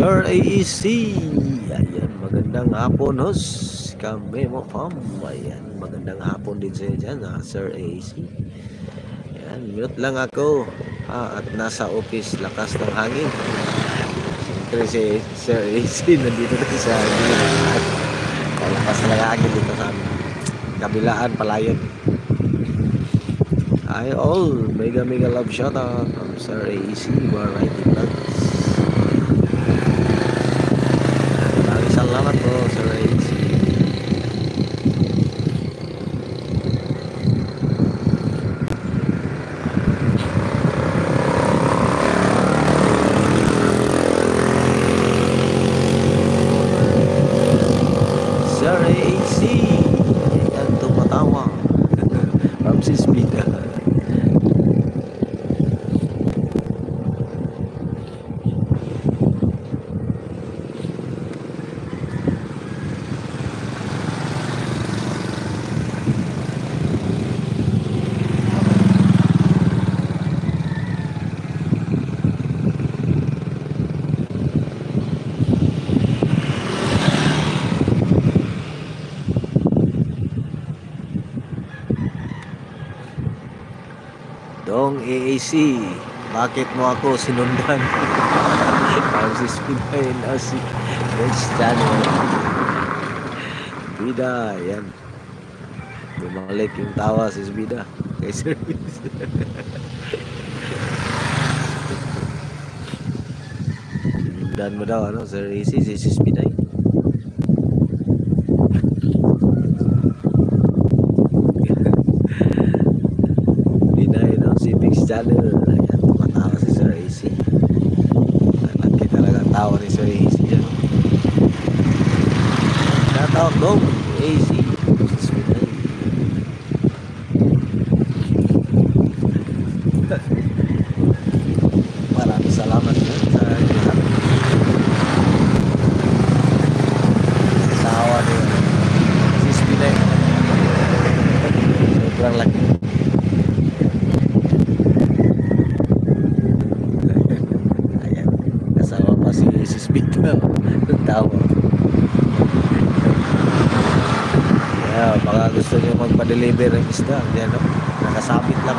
Sir AEC. Ayan, magandang hapon, host. Kami mo, fam. Ayan, magandang hapon din sa dyan, Sir AEC. Ayan, mute lang ako. At nasa office, lakas ng hangin. Siyempre si Sir AEC nandito na sa hangin. Lakas ng hangin dito sa amin. Kabilaan, palayan. Hi all, mega love shout out from Sir AEC, Variety Vlogs. Salamat po, Sir AEC. Sir AEC, yan tumatawa. From Sisbida. Dong AAC, bakit mo ako sinundan? Ang sispinayin na si Next Channel. Bida, yan. Bumalik yung tawa si Bida kay service. Sinundan mo daw, ano, Sir AC, si Sispinay. Channel. Ayan, tumatawa si Sir AC. Laki talaga tawa ni Sir AC dyan. Shout dong AC. Maraming salamat po sa lahat. Tawa ni Sispinay. Sobrang laki. Tawa. Yeah, baka gusto nyo magpa-deliver ng isda. Yan, no? Nakasabit lang.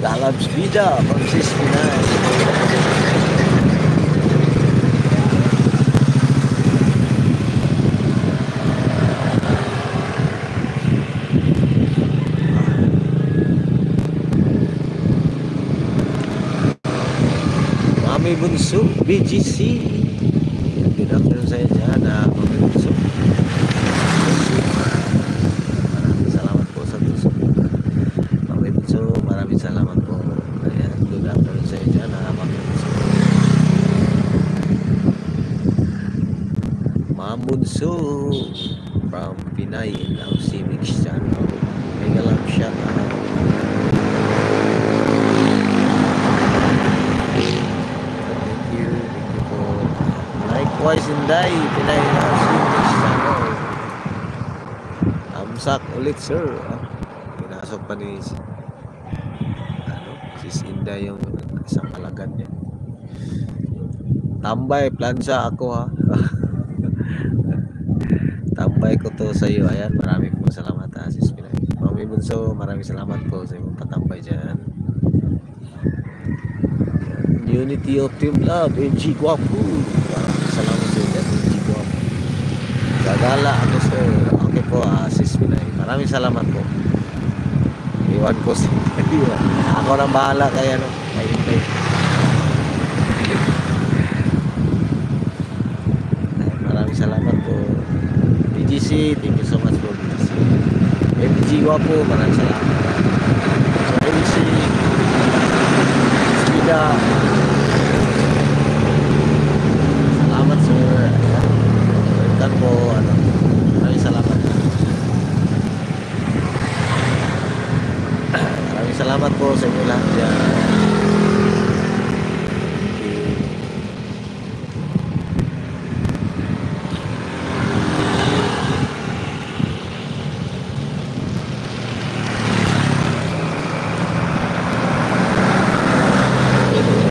Lalabs Bida from Sisbida. Mami Bunso, BGC. Good afternoon sa inyo dyan, Mami Bunso. Maraming salamat po sa Bunso. Mami Bunso, maraming salamat po. Ayan, good afternoon sa inyo dyan, Mami Bunso. Mami Bunso from Pinay, now si Mix Channel. Mega love shout out. Likewise, Inday, Pinay na si Amsak ulit, sir. Pinasok pa ni Sis Inday yung isang kalagan niya. Tambay, plansa ako, ha. Tambay ko to sa iyo. Ayan, maraming po salamat, Sis Pinay. Mami Bunso, maraming salamat po sa iyong patambay dyan. Unity of Team Love, MG Guapo. Salamat sa inyo, MG Guapo. Gagala ako, sir. Okay po, Sis Pinay. Maraming salamat po. Iwan ko sa inyo. Ako nang bahala kaya, no? Kaya. Maraming salamat po. BGC, thank you so much po, BGC. MG Guapo, maraming salamat. So, MC, Bida,